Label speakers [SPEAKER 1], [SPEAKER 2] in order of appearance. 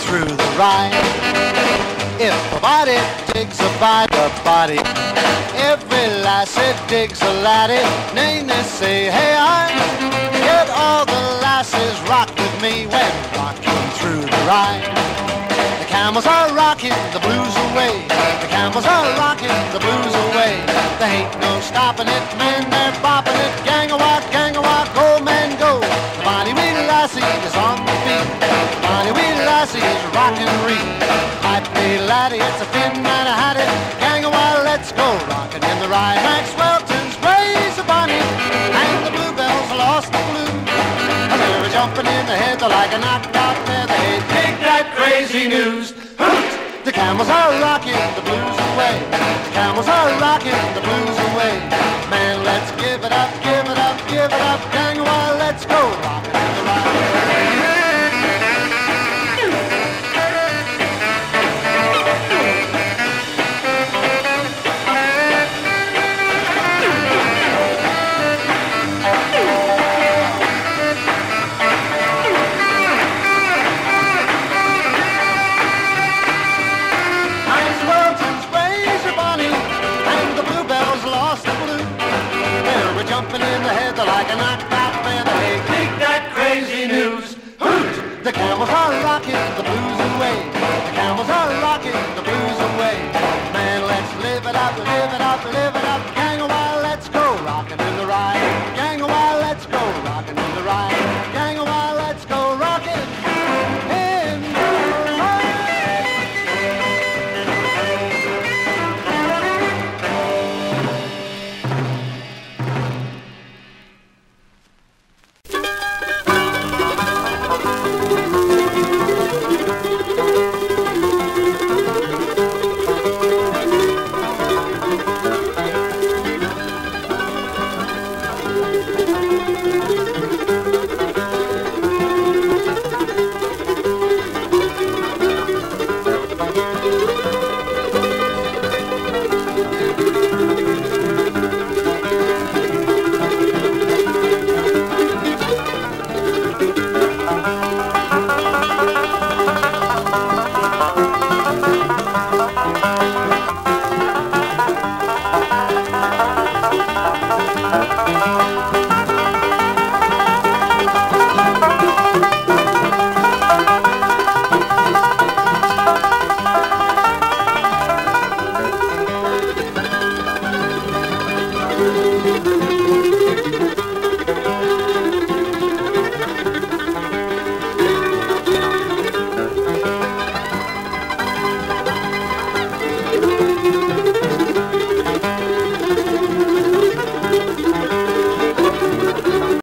[SPEAKER 1] through the ride. If a body digs a by the body, every lassie digs a laddie. Nay, they say, hey, I get all the lasses rock with me when rocking through the ride. The camels are rocking the blues away. The camels are rocking the blues away. There ain't no stopping it, men, they're bopping it. Gang a walk, go men go. The bonny wee lassie is on the beat. The bonny wee lassie is rocking reed. Pipe me laddie, it's a fin and a hattie. Gang a while, let's go rocking in the ride. Maxwellton's gray's a bonny, and the bluebells lost the blue. And they were jumping in the head like a knocked out feather. Hey, dig that crazy news. Hoot! The camels are rocking the blues away. The camels are rocking the blues away. Man, let's give it up, give it up, give it up. Gang a while, let's go rocking in the ride. Jumping in the head like a knocked out feather. Hey, dig that crazy news. Hoot! The camels are rocking the blues away. The camels are rocking the blues away. Man, let's live it up, live it up, live it up.